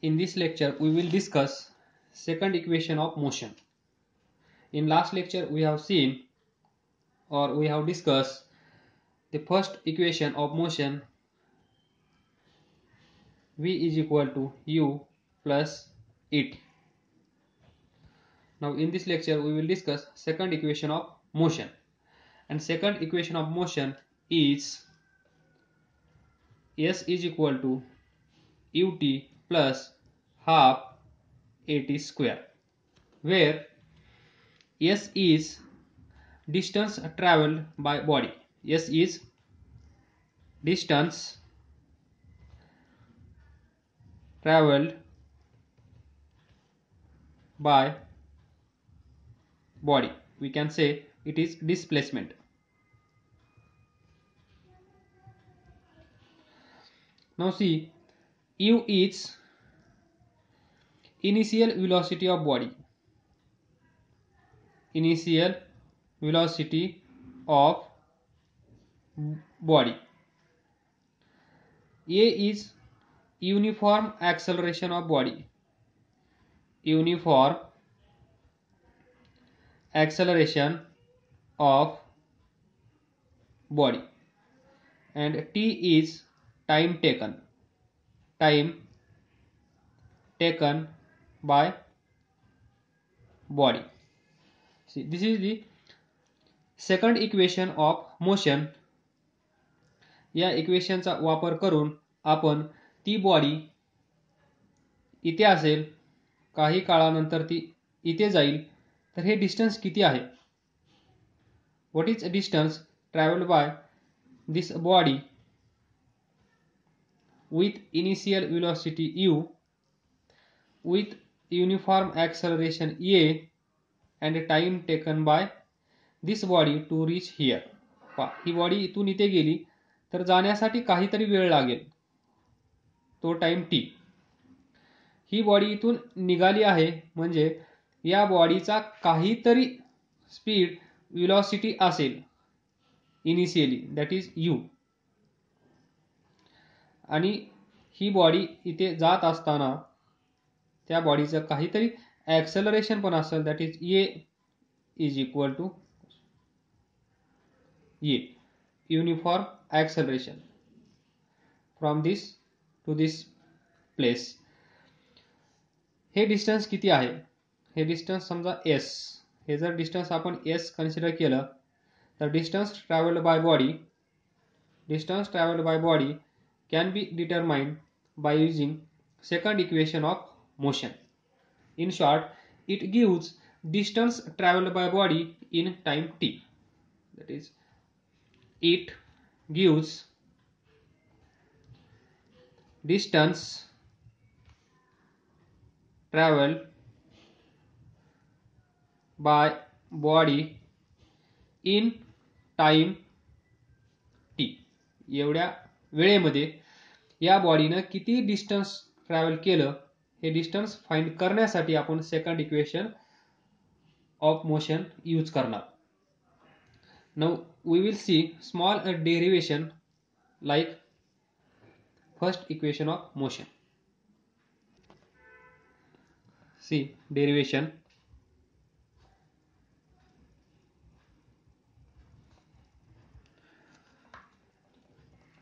In this lecture we will discuss second equation of motion. In last lecture we have seen or we have discussed the first equation of motion, v is equal to u plus et. Now in this lecture we will discuss second equation of motion, and second equation of motion is s is equal to ut plus half at square, where s is distance traveled by body. S is distance traveled by body. We can say it is displacement. Now see, u is initial velocity of body. Initial velocity of body. A is uniform acceleration of body. Uniform acceleration of body. And t is time taken. Time taken by body. See, this is the second equation of motion. या इक्वेशनचा वापर करून आपण ती body इथे असेल, काही काळानंतर ती इथे जाईल, तर हे डिस्टन्स किती आहे, what is distance travelled by this body with initial velocity u, with uniform acceleration a, and time taken by this body to reach here. He body इथून इथे गेली तर जाण्यासाठी काहीतरी वेळ लागेल, तो टाइम t. ही बॉडी इथून निघाली आहे म्हणजे या बॉडीचा काहीतरी स्पीड वेलोसिटी असेल इनिशियली, दॅट इज u. आणि ही बॉडी इथे जात असताना त्या बॉडीचं काहीतरी ॲक्सेलरेशन पण असेल, that is A is equal to A, uniform acceleration from this to this place. हे डिस्टन्स किती आहे, हे डिस्टन्स समजा s. हे जर डिस्टन्स आपण s कन्सिडर केलं तर distance travelled by body, distance travelled by body can be determined by using second equation of motion. In short, it gives distance traveled by body in time t. That is, it gives distance traveled by body in time t. एवढ्या वेळेमध्ये या बॉडीनं किती distance travel केलं हे distance find करण्यासाठी आपण second equation of motion use करणार. Now we will see small derivation like first equation of motion. See derivation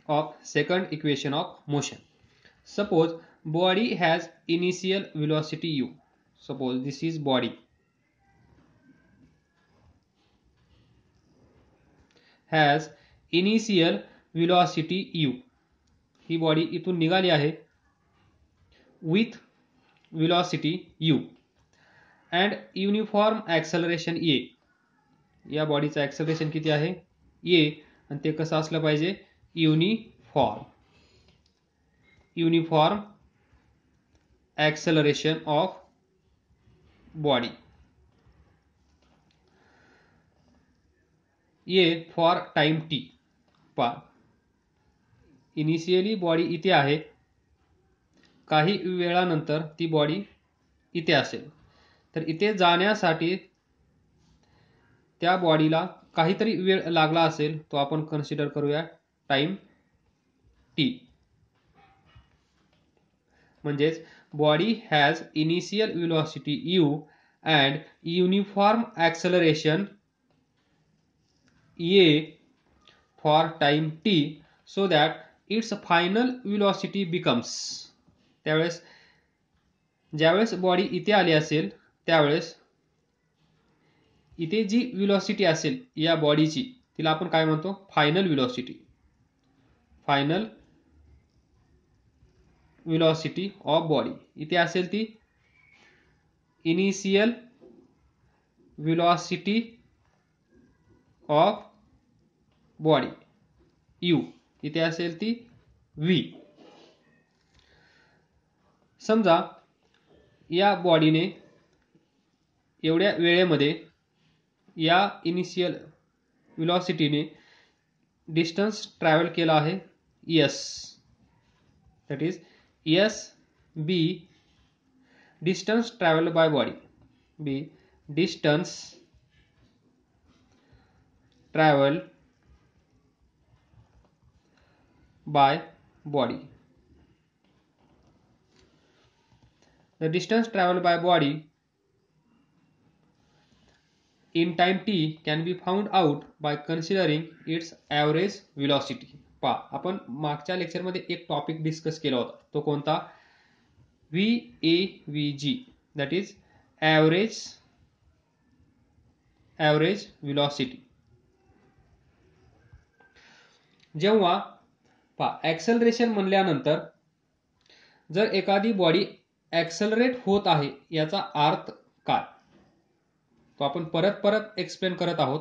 of second equation of motion. Suppose body has initial velocity u. Suppose this is body. Has initial velocity u. He body इथून निघाली आहे with velocity u and uniform acceleration a. या बॉडीचा acceleration किती आहे a, आणि ते कसं असलं पाहिजे uniform acceleration of body. A for time t. Initially body इथे आहे, काही वेळानंतर ती बॉडी इथे असेल, तर इथे जाण्यासाठी त्या बॉडीला काहीतरी वेळ लागला असेल, तो आपण कन्सिडर करूया टाइम t. म्हणजेच body has initial velocity u and uniform acceleration a for time t so that its final velocity becomes, त्यावेळेस ज्यावेळेस बॉडी इथे आली असेल त्यावेळेस इथे जी वेलोसिटी असेल या बॉडीची तिला आपण काय म्हणतो, final velocity. Final velocity of body इथे असेल ती initial velocity of body you, इथे असेल ती व्ही. समजा या बॉडीने एवढ्या वेळेमध्ये या इनिशियल वेलोसिटीने डिस्टन्स ट्रॅव्हल केला आहे S, that is S be distance travel by body, be distance travel by body. The distance traveled by body in time t can be found out by considering its average velocity. आपण मागच्या लेक्चरमध्ये एक topic discuss केला होता, तो कोणता, VAVG, that is average velocity. जेव्हा acceleration म्हणल्यानंतर जर एखादी बॉडी ॲक्सेलरेट होत आहे याचा अर्थ काय, तो आपण परत एक्सप्लेन करत आहोत.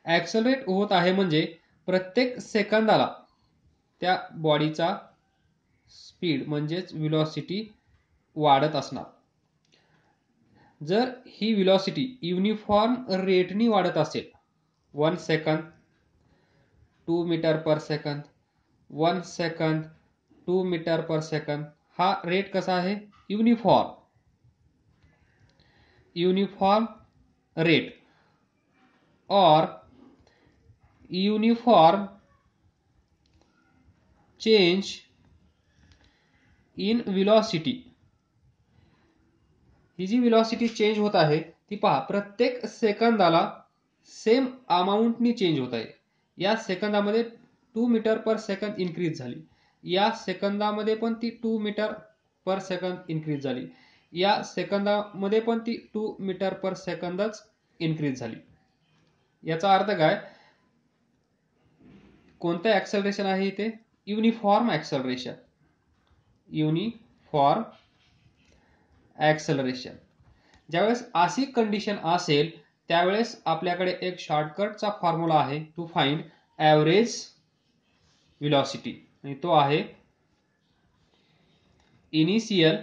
ॲक्सेलरेट होत आहे म्हणजे प्रत्येक सेकंदाला त्या बॉडीचा स्पीड म्हणजेच वेलोसिटी वाढत असणार. जर ही वेलोसिटी युनिफॉर्म रेटनी वाढत असेल, 1 second 2 metre per second, 1 second 2 metre per second, हा रेट कसा आहे, युनिफॉर्म रेट और युनिफॉर्म चेंज इन वेलोसिटी. ही जी वेलोसिटी चेंज होत आहे ती पहा प्रत्येक सेकंदाला सेम अमाऊंटनी चेंज होत आहे. या सेकंदामध्ये 2 मीटर पर सेकंद इन्क्रीज झाली, या सेकंदामध्ये पण ती 2 मीटर पर सेकंद इन्क्रीज झाली, या सेकंदामध्ये पण ती 2 मीटर पर सेकंदच इन्क्रीज झाली. याचा अर्थ काय, कोणतं ॲक्सेलरेशन आहे इथे, युनिफॉर्म ॲक्सेलरेशन. Uniform acceleration. ज्यावेळेस अशी कंडिशन असेल त्यावेळेस आपल्याकडे एक शॉर्टकटचा फॉर्म्युला आहे टू फाइंड ॲव्हरेज वेलोसिटी, आणि तो आहे initial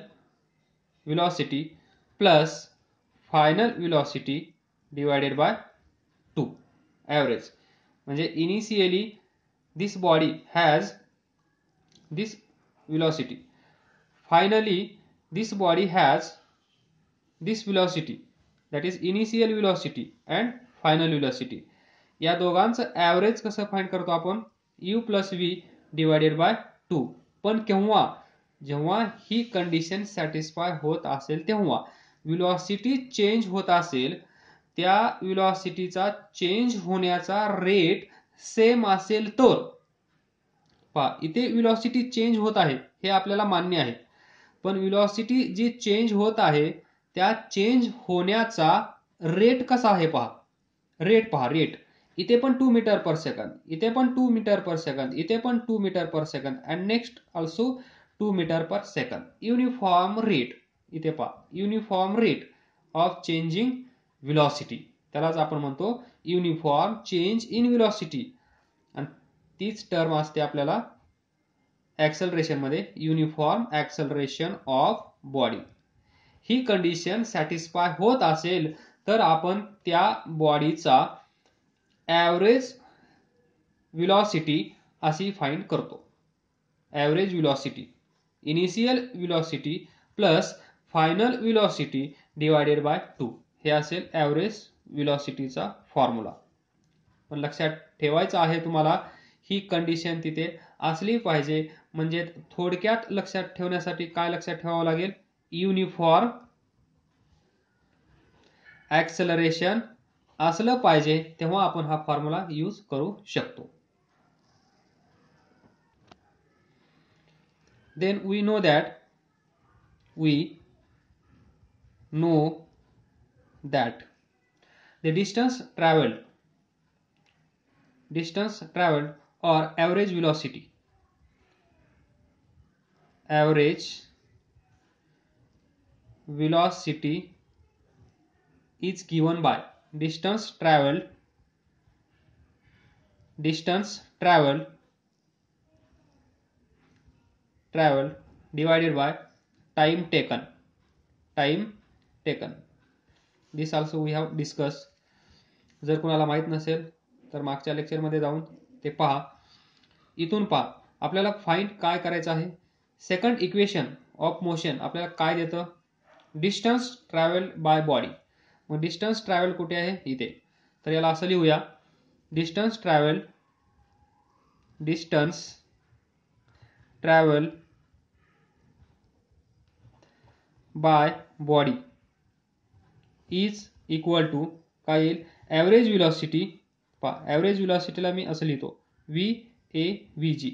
velocity plus final velocity divided by 2 average. म्हणजे initially this body has this velocity, finally this body has this velocity, that is initial velocity and final velocity. या दोघांचं average कसं find करतो आपण, u plus v divided by 2. पण केव्हा, जेव्हा ही condition satisfy होत असेल तेव्हा. वेलोसिटी चेंज होत असेल त्या वेलोसिटीचा चेंज होण्याचा रेट सेम असेल तर. पहा इथे वेलोसिटी चेंज होत आहे हे आपल्याला मान्य आहे, पण वेलोसिटी जी चेंज होत आहे त्या चेंज होण्याचा रेट कसा आहे पहा. रेट इथे पण 2 मीटर पर सेकंद, इथे पण 2 मीटर पर सेकंद, इथे पण 2 metre per second and next also 2 metre per second. Uniform rate, इथे पहा uniform rate of changing velocity, त्यालाच आपण म्हणतो युनिफॉर्म चेंज इन वेलोसिटी. आणि तीच टर्म असते आपल्याला ॲक्सेलरेशन मध्ये, uniform acceleration of body. He condition satisfy होत असेल तर आपण त्या बॉडीचा ॲव्हरेज वेलोसिटी अशी फाइंड करतो. Average velocity, initial velocity plus final velocity divided by 2, हे असेल ॲव्हरेज वेलोसिटीचा फॉर्म्युला. पण लक्षात ठेवायचं आहे तुम्हाला, ही कंडिशन तिथे असली पाहिजे म्हणजे थोडक्यात लक्षात ठेवण्यासाठी काय लक्षात ठेवावं लागेल, युनिफॉर्म ऍक्सेलरेशन असलं पाहिजे, तेव्हा आपण हा फॉर्म्युला यूज करू शकतो. Then we know that the distance traveled or average velocity is given by distance traveled divided by time taken. This also we have discussed. जर कोणाला माहित नसेल तर मागच्या लेक्चर मध्ये जाऊन ते पहा. इथून पहा आपल्याला फाइंड काय करायचं आहे, सेकंड इक्वेशन ऑफ मोशन आपल्याला काय देतं, डिस्टन्स ट्रॅव्हल बाय बॉडी. मग डिस्टन्स ट्रॅव्हल कुठे आहे, इथे. तर याला असं लिहूया, distance travel by body is equal to काय येईल, ॲव्हरेज व्हेलॉसिटी. पहा ॲव्हरेज व्हेलॉसिटीला मी असं लिहितो, VAVG.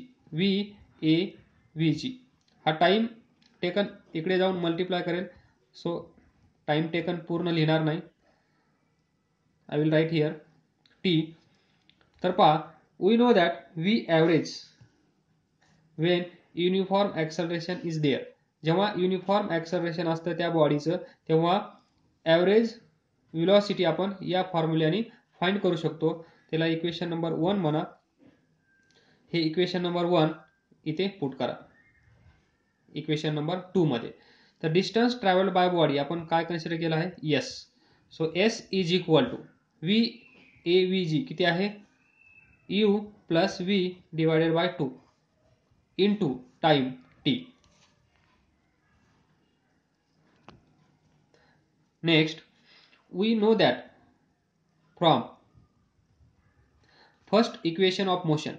हा टाइम टेकन इकडे जाऊन मल्टिप्लाय करेल, सो टाइम टेकन पूर्ण लिहिणार नाही, I will write here T. तर पहा we know that V average when uniform acceleration is there. जेव्हा युनिफॉर्म ॲक्सेलरेशन असतं त्या बॉडीचं, तेव्हा ॲव्हरेज व्हेलॉसिटी आपण या फॉर्म्युल्याने फाइंड करू शकतो. त्याला इक्वेशन नंबर 1 म्हणा. हे इक्वेशन नंबर 1 इथे पुट करा इक्वेशन नंबर 2 मध्ये. तर डिस्टन्स ट्रॅव्हल्ड बाय बॉडी आपण काय कन्सिडर केलं आहे, S. So S is equal to VAVG किती आहे, U plus V divided by 2 into time T. Next, we know that from first equation of motion,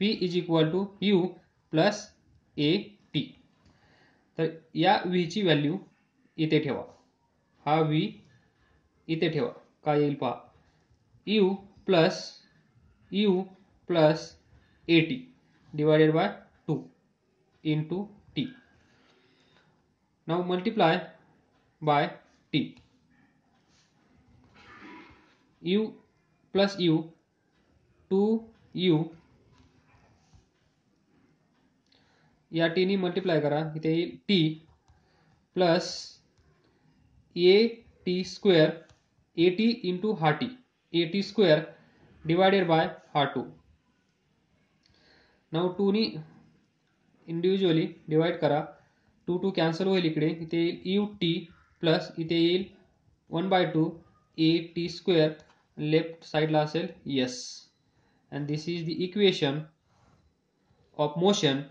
V is equal to U plus AT. तर या V ची value इथे ठेवा, हा V इथे ठेवा, काय येईल पहा, U plus AT divided by 2 into T. Now multiply by T. U plus U 2U या T नी मल्टिप्लाय करा, इथे येईल T plus AT square, AT into हा T, AT square divided by हा 2. नाउ 2 नी इंडिव्हिज्युअली डिवाइड करा, 2 cancel होईल इकडे, इथे येईल UT प्लस इथे येईल 1/2 AT स्क्वेअर, लेफ्ट साइडला असेल S. and this is the equation of motion,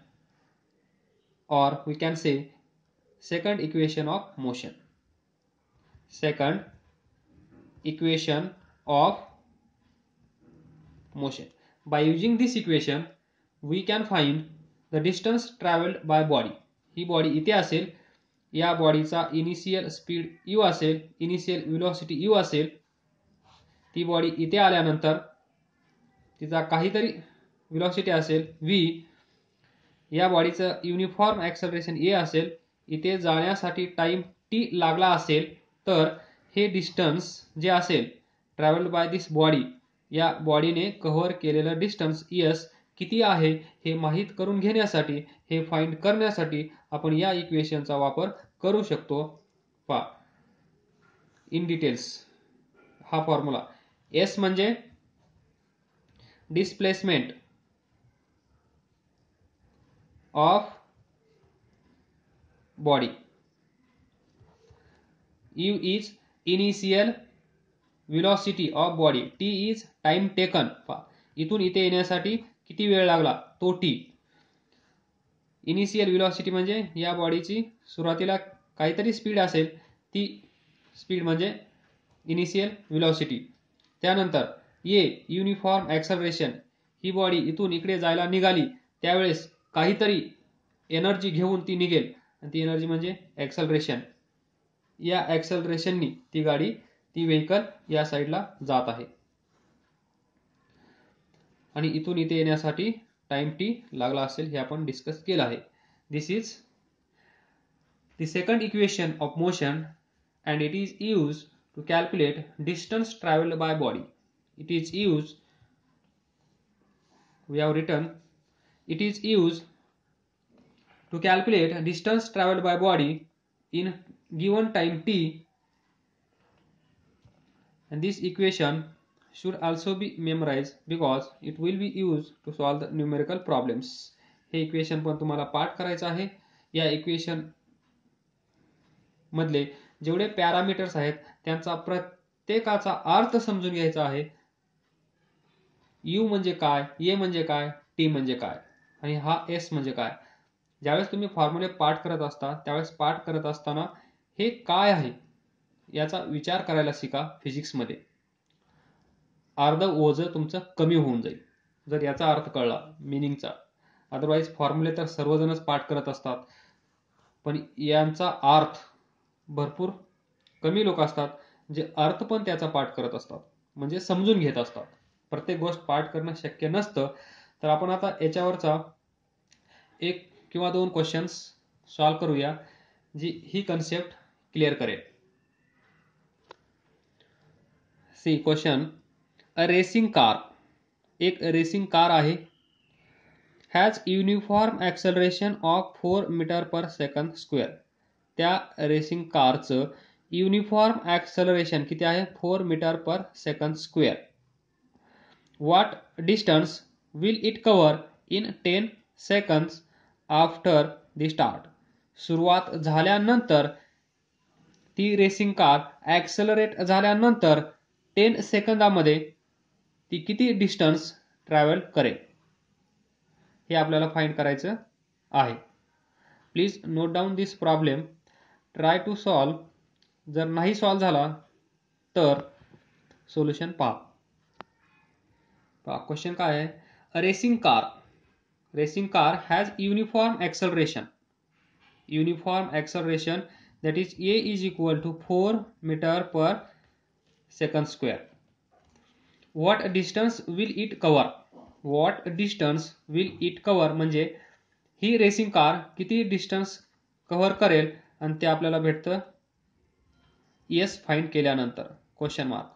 or we can say second equation of motion. By using this equation we can find the distance traveled by body. He body इथे असेल, या बॉडीचा initial speed U असेल, initial velocity U असेल. ती body इथे आल्यानंतर तिचा काहीतरी व्हेलॉसिटी असेल V, या बॉडीचं युनिफॉर्म ॲक्सेलरेशन A असेल, इथे जाण्यासाठी टाइम T लागला असेल, तर हे डिस्टन्स जे असेल ट्रॅव्हल्ड बाय दिस बॉडी, या बॉडीने कव्हर केलेलं डिस्टन्स S किती आहे हे माहित करून घेण्यासाठी, हे फाइंड करण्यासाठी आपण या इक्वेशनचा वापर करू शकतो. पहा इन डिटेल्स हा फॉर्म्युला, S म्हणजे displacement of body, U is initial velocity of body, T is time taken. इथून इथे येण्यासाठी किती वेळ लागला तो T. इनिशियल व्हेलॉसिटी म्हणजे या बॉडीची सुरुवातीला काहीतरी स्पीड असेल, ती स्पीड म्हणजे इनिशियल व्हेलॉसिटी. त्यानंतर A uniform acceleration, he body इथून इकडे जायला निघाली त्यावेळेस काहीतरी एनर्जी घेऊन ती निघेल आणि ती एनर्जी म्हणजे ॲक्सलरेशन. या ॲक्सलरेशननी ती गाडी ती व्हेकल या साईडला जात आहे आणि इथून इथे येण्यासाठी टाइम टी लागला असेल हे आपण डिस्कस केलं आहे. This is the second equation of motion and it is used to calculate distance traveled by body. It is used, we have written, it is used to calculate distance traveled by body in given time t, and this equation should also be memorized because it will be used to solve the numerical problems. हे equation पण तुम्हाला पाठ करायचं आहे. या equation मधले जेवढे parameters आहेत त्यांचा प्रत्येकाचा अर्थ समजून घ्यायचा आहे. यू म्हणजे काय, ए म्हणजे काय, टी म्हणजे काय आणि हा एस म्हणजे काय. ज्यावेळेस तुम्ही फॉर्म्युले पाठ करत असता त्यावेळेस पाठ करत असताना हे काय आहे याचा विचार करायला शिका. फिजिक्समध्ये अर्ध ओझं तुमचं कमी होऊन जाईल जर याचा अर्थ कळला, मिनिंगचा. अदरवाईज फॉर्म्युले तर सर्वजणच पाठ करत असतात, पण यांचा अर्थ भरपूर कमी लोक असतात जे अर्थ पण त्याचा पाठ करत असतात, म्हणजे समजून घेत असतात. प्रत्येक गोष्ट पाठ करणं शक्य नसतं. तर आपण आता याच्यावरचा 1 किंवा 2 क्वेश्चन्स सॉल्व्ह करूया जी ही कन्सेप्ट क्लिअर करेल. See question, a racing car, एक रेसिंग कार आहे, has uniform acceleration of 4 metre per second square. त्या रेसिंग कारचं युनिफॉर्म ॲक्सलरेशन किती आहे? 4 metre per second square. What distance will it cover in 10 seconds after the start. सुरुवात झाल्यानंतर ती racing car ॲक्सलरेट झाल्यानंतर 10 सेकंदामध्ये ती किती डिस्टन्स ट्रॅव्हल करेल हे आपल्याला फाइंड करायचं आहे. Please note down this problem, try to solve. जर नाही सॉल्व झाला तर सोल्युशन पहा. क्वेश्चन काय आहे? अ racing car has uniform acceleration. Uniform acceleration that is a is equal to 4 meter per second square. What distance will it cover? What distance will it cover म्हणजे ही racing car किती distance cover करेल आणि ते आपल्याला भेटतं S find केल्यानंतर question mark.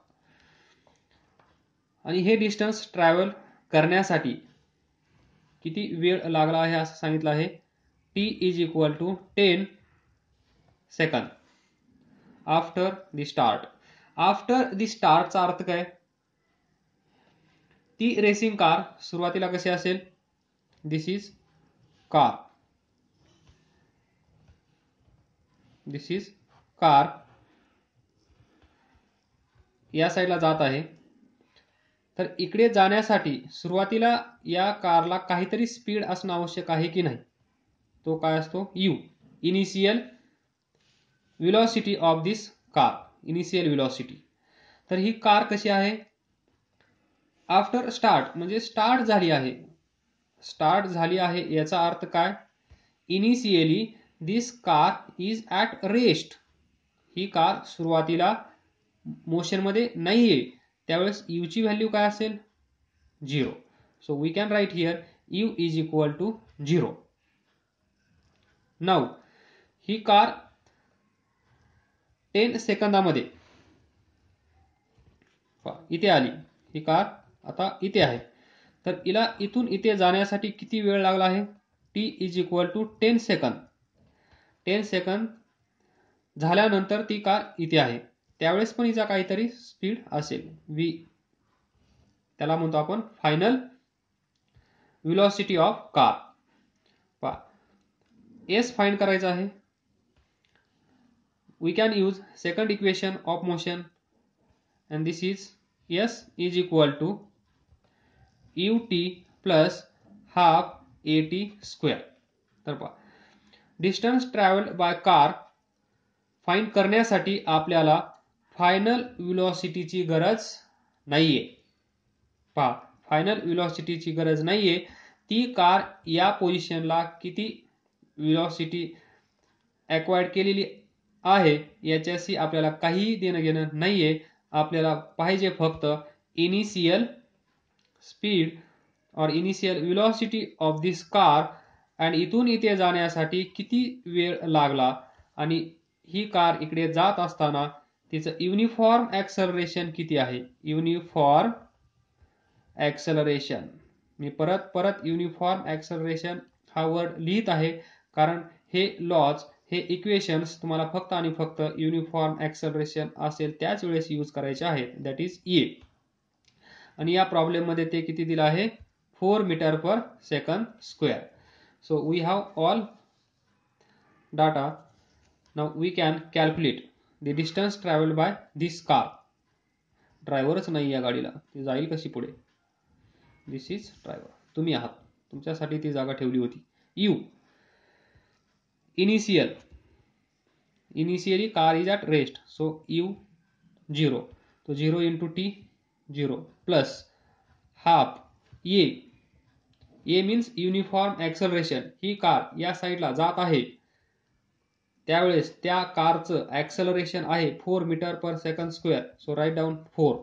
आणि हे डिस्टन्स ट्रॅव्हल करण्यासाठी किती वेळ लागला आहे असं सांगितलं आहे. T is equal to 10 second after the start. After the स्टार्टचा अर्थ काय? ती रेसिंग कार सुरुवातीला कशी असेल? This is car, this is car या साईडला जात आहे. तर इकडे जाण्यासाठी सुरुवातीला या कारला काहीतरी स्पीड असणं आवश्यक आहे की नाही? तो काय असतो? You, initial velocity of this car, initial velocity. तर ही कार कशी आहे? आफ्टर स्टार्ट म्हणजे स्टार्ट झाली आहे. स्टार्ट झाली आहे याचा अर्थ काय? Initially this car is at rest. He car सुरुवातीला मोशनमध्ये नाहीये, त्यावेळेस यू ची व्हॅल्यू काय असेल? 0. So we can write here U is equal to 0. Now ही कार 10 सेकंदामध्ये इथे आली. ही कार आता इथे आहे. तर हिला इथून इथे जाण्यासाठी किती वेळ लागला आहे? T is equal to 10 second. 10 second झाल्यानंतर ती कार इथे आहे, त्यावेळेस पण हिचा काहीतरी स्पीड असेल. वी त्याला म्हणतो आपण final velocity of car. S find करायचा आहे. We can use second equation of motion and this is S is equal to ut plus half at square. तर पहा, distance travel by car find करण्यासाठी आपल्याला final व्हेलॉसिटीची गरज नाहीये. पहा, final व्हेलॉसिटीची गरज नाहीये. ती कार या पोझिशनला किती व्हेलॉसिटी ॲक्वायर्ड केलेली आहे याच्याशी आपल्याला काही देणं घेणं नाहीये. आपल्याला पाहिजे फक्त इनिशियल स्पीड और initial velocity of this car, आणि इथून इथे जाण्यासाठी किती वेळ लागला, आणि ही कार इकडे जात असताना तिचं युनिफॉर्म ॲक्सलरेशन किती आहे. युनिफॉर्म ॲक्सलरेशन, मी परत परत युनिफॉर्म ॲक्सलरेशन हा वर्ड लिहित आहे, कारण हे लॉज, हे इक्वेशन्स तुम्हाला फक्त आणि फक्त युनिफॉर्म ॲक्सलरेशन असेल त्याच वेळेस यूज करायचे आहेत, दॅट इज ए. आणि या प्रॉब्लेम मध्ये ते किती दिलं आहे, 4 metre per second square. So we have all data. Now we can calculate the distance travelled by this car. ड्रायव्हरच नाही या गाडीला, ती जाईल कशी पुढे. दिस इज ड्रायव्हर, तुम्ही आहात, तुमच्यासाठी ती जागा ठेवली होती. You initially car is at rest, so you 0, तो 0 इंटू टी 0 प्लस हाफ ए मीन्स युनिफॉर्म ॲक्सलरेशन. ही कार या साईडला जात आहे त्यावेळेस त्या कारचं ॲक्सलरेशन आहे 4 metre per second square. So right down 4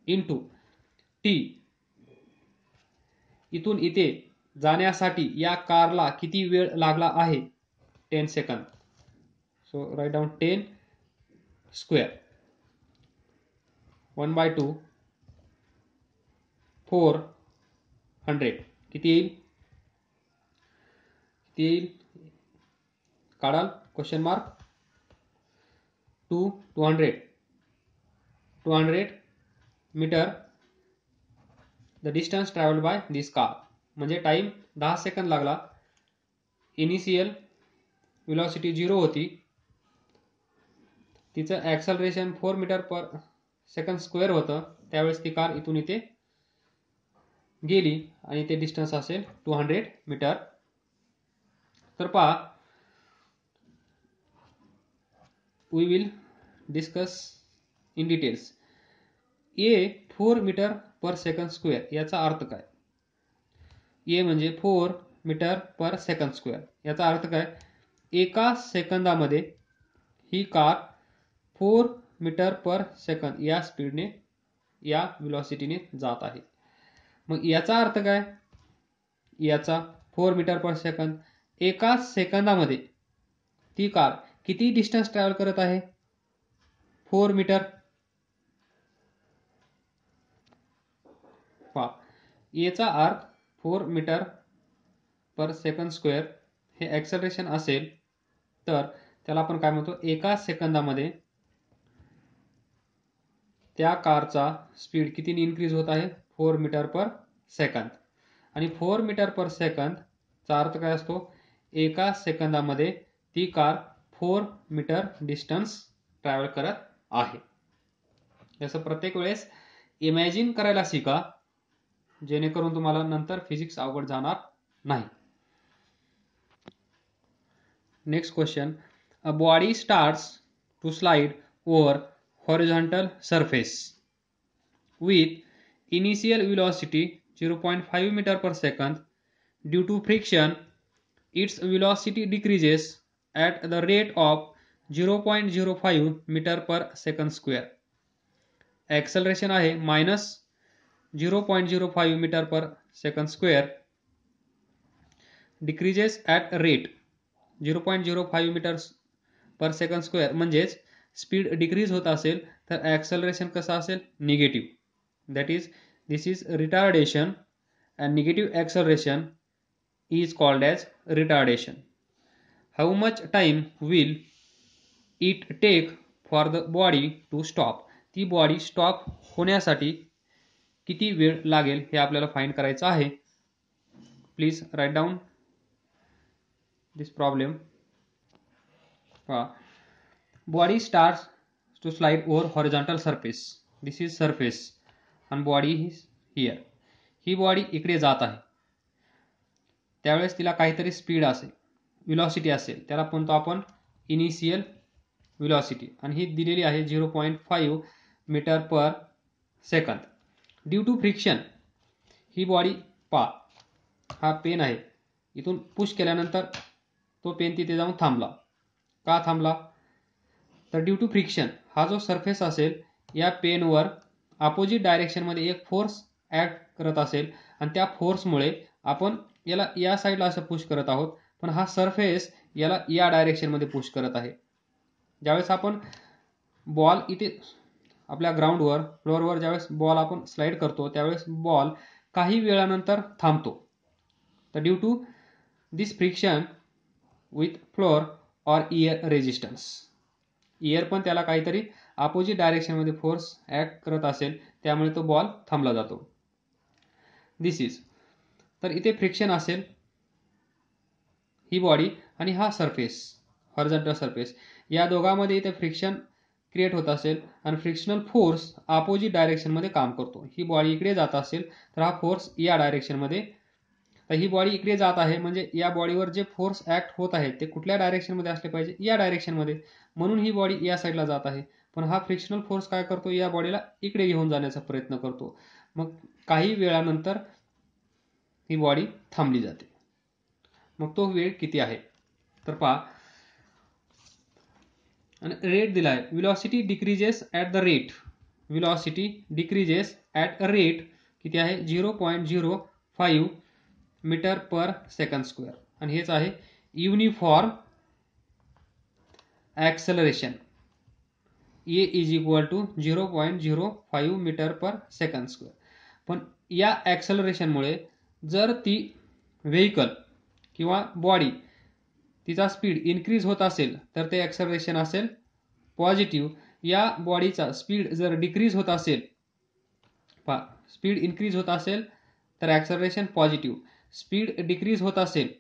into T, इथून इथे जाण्यासाठी या कारला किती वेळ लागला आहे, 10 second. So right down 10 square 1/2 400 किती येईल, काढाल question mark. 200 metre the distance travelled by this car, म्हणजे टाइम 10 सेकंद लागला. इनिशियल व्हेलॉसिटी 0 होती, तिचं acceleration 4 metre per second square होतं, त्यावेळेस ती कार इथून इथे गेली आणि ते डिस्टन्स असेल 200 मीटर. तर पहा, we will discuss in details. A 4 metre per second square, याचा अर्थ काय. ए म्हणजे 4 मीटर पर सेकंड स्क्वेअर, याचा अर्थ काय, एका सेकंदामध्ये ही कार 4 मीटर पर सेकंद या स्पीडने, या व्हेलॉसिटीने जात आहे. मग याचा अर्थ काय, याचा 4 मीटर पर सेकंद, एका सेकंदामध्ये ती कार किती डिस्टन्स ट्रॅव्हल करत आहे, 4 मीटर. याचा अर्थ 4 मीटर पर सेकंड स्क्वेअर हे ॲक्सलरेशन असेल, तर त्याला आपण काय म्हणतो, एका सेकंदामध्ये त्या कारचा स्पीड कितीने इन्क्रीज होत आहे, 4 मीटर पर सेकंद. आणि 4 मीटर पर सेकंद चा अर्थ काय असतो, एका सेकंदामध्ये ती कार 4 मीटर डिस्टन्स ट्रॅव्हल करत आहे. याचं प्रत्येक वेळेस इमॅजिन करायला शिका, जेणेकरून तुम्हाला नंतर फिजिक्स अवघड जाणार नाही. Next question, a body starts to slide over horizontal surface with initial velocity 0.5 meter per second. Due to friction, its velocity decreases at the rate of 0.05 meter per second square. Acceleration आहे minus 0.05 meter per second square, decreases at rate 0.05 meter per second square, म्हणजेच speed decrease होत असेल तर acceleration कसं असेल, negative. That is, this is retardation, and negative acceleration is called as retardation. How much time will it take for the body to stop, ती body stop होण्यासाठी किती वेळ लागेल हे आपल्याला फाइंड करायचं आहे. Please write down this problem. Body starts to slide over horizontal surface. This is surface and body is here. He body इकडे जात आहे, त्यावेळेस तिला काहीतरी स्पीड असेल, व्हेलॉसिटी असेल, त्याला म्हणतो आपण इनिशियल व्हेलॉसिटी, आणि ही दिलेली आहे 0.5 metre per second. Due to friction, ही बॉडी हा पेन आहे, इथून पुश केल्यानंतर तो पेन तिथे जाऊन थांबला. का थांबला? तर ड्यू टू फ्रिक्शन, हा जो सरफेस असेल या पेनवर अपोजिट डायरेक्शनमध्ये एक फोर्स ॲक्ट करत असेल आणि त्या फोर्समुळे आपण याला या साईडला असं पुश करत आहोत, पण हा सरफेस याला या डायरेक्शनमध्ये पुश करत आहे. ज्यावेळेस आपण बॉल इथे आपल्या ग्राउंडवर फ्लोअरवर ज्यावेळेस बॉल आपण स्लाइड करतो त्यावेळेस बॉल काही वेळानंतर थांबतो. तर due to this friction with floor or air resistance, air पण त्याला काहीतरी अपोजिट डायरेक्शनमध्ये फोर्स ॲक्ट करत असेल त्यामुळे तो बॉल थांबला जातो. दिस इज, तर इथे फ्रिक्शन असेल, ही बॉडी आणि हा सरफेस हॉरिझॉन्टल सरफेस, या दोघांमध्ये इथे फ्रिक्शन क्रिएट होत असेल आणि फ्रिक्शनल फोर्स अपोजिट डायरेक्शनमध्ये काम करतो. ही बॉडी इकडे जात असेल तर हा फोर्स या डायरेक्शनमध्ये, तर ही बॉडी इकडे जात आहे म्हणजे या बॉडीवर जे फोर्स ॲक्ट होत आहे ते कुठल्या डायरेक्शनमध्ये असले पाहिजे? या डायरेक्शनमध्ये, म्हणून ही बॉडी या साईडला जात आहे. पण हा फ्रिक्शनल फोर्स काय करतो? या बॉडीला इकडे घेऊन जाण्याचा प्रयत्न करतो. मग काही वेळानंतर ही बॉडी थांबली जाते. मग तो वेळ किती आहे? तर पहा, आणि रेट दिला आहे, velocity decreases at the rate, velocity decreases at a rate किती आहे? 0.05 मीटर पर सेकंड स्क्वेअर, आणि हेच आहे uniform acceleration. A is equal to 0.05 metre per second square. पण या ॲक्सेलरेशनमुळे जर ती व्हेकल किंवा बॉडी तिचा स्पीड इन्क्रीज होत असेल तर ते ॲक्सेलरेशन असेल पॉझिटिव्ह. या बॉडीचा स्पीड जर डिक्रीज होत असेल, पहा स्पीड इन्क्रीज होत असेल तर ॲक्सेलरेशन पॉझिटिव्ह, स्पीड डिक्रीज होत असेल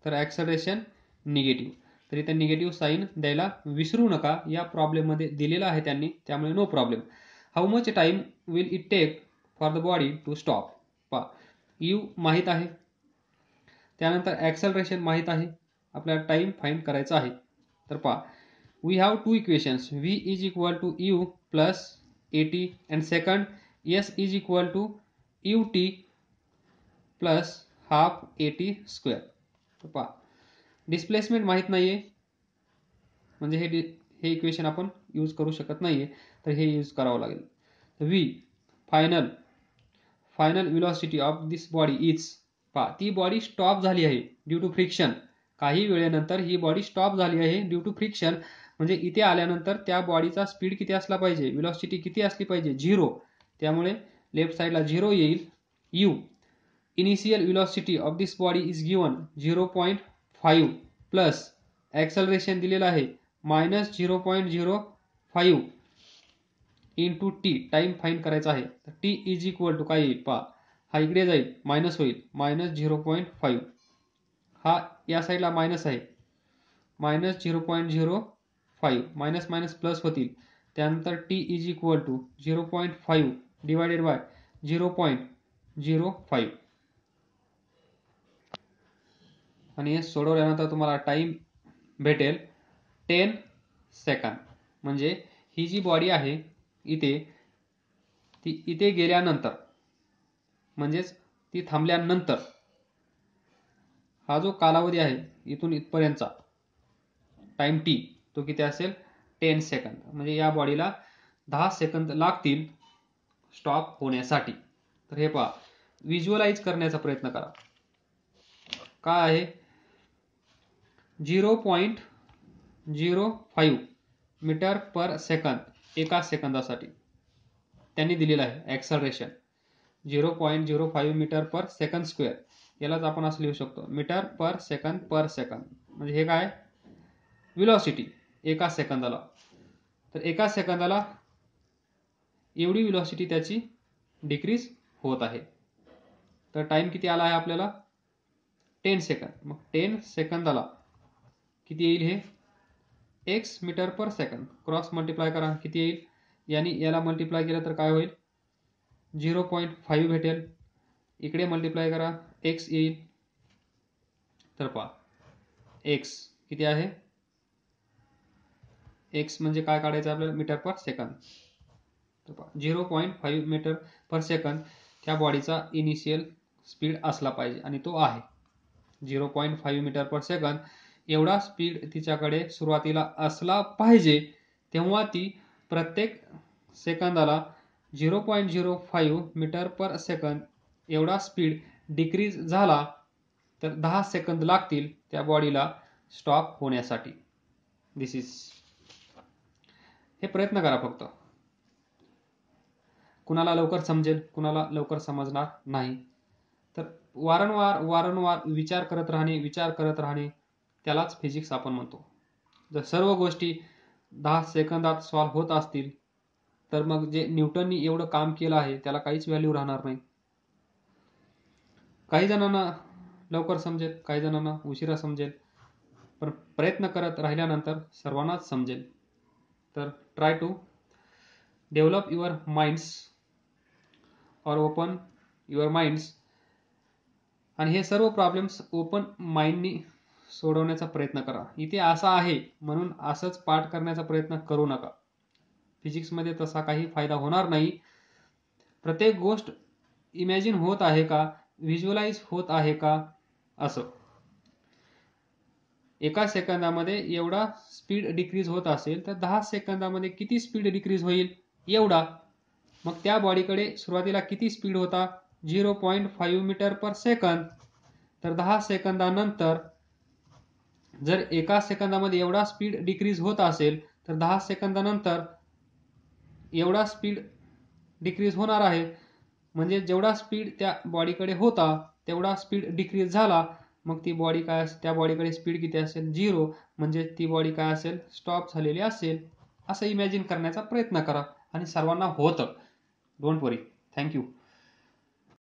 तर ॲक्सेलरेशन निगेटिव्ह. तर इथे निगेटिव्ह साईन द्यायला विसरू नका, या प्रॉब्लेममध्ये दिलेलं आहे त्यांनी, त्यामुळे no problem. How much time will it take for the body to stop? पहा यू माहीत आहे, त्यानंतर ॲक्सेलरेशन माहीत आहे, आपल्याला टाईम फाइंड करायचा आहे. तर पहा, we have two equations, v is equal to u plus at and second s is equal to ut plus half at square. तर पहा डिस्प्लेसमेंट माहीत नाहीये म्हणजे हे इक्वेशन आपण यूज करू शकत नाहीये, तर हे यूज करावं लागेल. v final velocity of this body is, पहा ती बॉडी स्टॉप झाली आहे ड्यू टू फ्रिक्शन. काही वेळेनंतर ही बॉडी स्टॉप झाली आहे ड्यू टू फ्रिक्शन, म्हणजे इथे आल्यानंतर त्या बॉडीचा स्पीड किती असला पाहिजे? व्हेलॉसिटी किती असली पाहिजे? 0. त्यामुळे लेफ्ट साईडला 0 येईल. u initial velocity of this body is given 0.5 plus acceleration दिलेलं आहे minus 0.05 into T, time find करायचा आहे. तर टी इज इक्वल टू काय येईल? पहा हा इकडे जाईल मायनस होईल, मायनस 0.5, हा या साईडला मायनस आहे, मायनस 0.05, मायनस मायनस प्लस होतील. त्यानंतर t is equal to 0.5 divided by 0.05, आणि हे सोडवल्यानंतर तुम्हाला टाइम भेटेल 10 सेकंड. म्हणजे ही जी बॉडी आहे इथे, ती इथे गेल्यानंतर म्हणजेच ती थांबल्यानंतर हा जो कालावधी आहे इथून इथपर्यंतचा टाइम टी, तो किती असेल? 10 सेकंद. म्हणजे या बॉडीला 10 सेकंद लागतील स्टॉप होण्यासाठी. तर हे पहा, व्हिज्युअलाइज करण्याचा प्रयत्न करा. काय आहे? 0.05 मीटर पर सेकंद एका सेकंदासाठी त्यांनी दिलेलं आहे acceleration. 0.05 metre per second square, यालाच आपण असं लिहू शकतो मीटर पर सेकंद. म्हणजे हे काय? व्हेलॉसिटी एका सेकंदाला. तर एका सेकंदाला एवढी व्हेलॉसिटी त्याची डिक्रीज होत आहे. तर टाइम किती आला आहे आपल्याला? 10 सेकंद. मग 10 सेकंदाला किती येईल? हे x metre per second, cross multiply करा किती येईल? यानी याला मल्टिप्लाय केलं तर काय होईल? 0.5 भेटेल. इकडे मल्टिप्लाय करा x येईल. तर पहा x किती आहे? x म्हणजे काय काढायचं आपल्याला? Metre per second. तर पहा 0.5 मीटर पर सेकंद त्या बॉडीचा इनिशियल स्पीड असला पाहिजे, आणि तो आहे 0.5 मीटर पर सेकंद एवढा स्पीड तिच्याकडे सुरुवातीला असला पाहिजे, तेव्हा ती प्रत्येक सेकंदाला 0.05 मीटर पर सेकंद एवढा स्पीड डिक्रीज झाला तर 10 सेकंद लागतील त्या बॉडीला स्टॉप होण्यासाठी. दिस इज, हे प्रयत्न करा फक्त. कुणाला लवकर समजेल, कुणाला लवकर समजणार नाही. तर वारंवार विचार करत राहणे त्यालाच फिजिक्स आपण म्हणतो. जर सर्व गोष्टी 10 सेकंदात सॉल्व्ह होत असतील तर मग जे न्यूटननी एवढं काम केलं आहे त्याला काहीच व्हॅल्यू राहणार नाही. काही जणांना लवकर समजेल, काही जणांना उशिरा समजेल, पण प्रयत्न करत राहिल्यानंतर सर्वांनाच समजेल. तर try to develop your minds और ओपन युअर माइंड्स, आणि हे सर्व प्रॉब्लेम्स ओपन माइंडनी सोडवण्याचा प्रयत्न करा. इथे असा आहे म्हणून असंच पाठ करण्याचा प्रयत्न करू नका. फिजिक्समध्ये तसा काही फायदा होणार नाही. प्रत्येक गोष्ट इमॅजिन होत आहे का, व्हिज्युअलाइज होत आहे का, असं. एका सेकंदामध्ये एवढा स्पीड डिक्रीज होत असेल तर 10 सेकंदामध्ये किती स्पीड डिक्रीज होईल, एवढा. मग त्या बॉडीकडे सुरुवातीला किती स्पीड होता, 0.5 मीटर पर सेकंद. तर 10 सेकंदानंतर जर एका सेकंदामध्ये एवढा स्पीड डिक्रीज होत असेल तर 10 सेकंदानंतर एवढा स्पीड डिक्रीज होणार आहे. म्हणजे जेवढा स्पीड त्या बॉडीकडे होता तेवढा स्पीड डिक्रीज झाला. मग ती बॉडी काय असेल, त्या बॉडीकडे स्पीड किती असेल, 0. म्हणजे ती बॉडी काय असेल, स्टॉप झालेली असेल. असं इमॅजिन करण्याचा प्रयत्न करा आणि सर्वांना होतं. Don't worry. थँक्यू.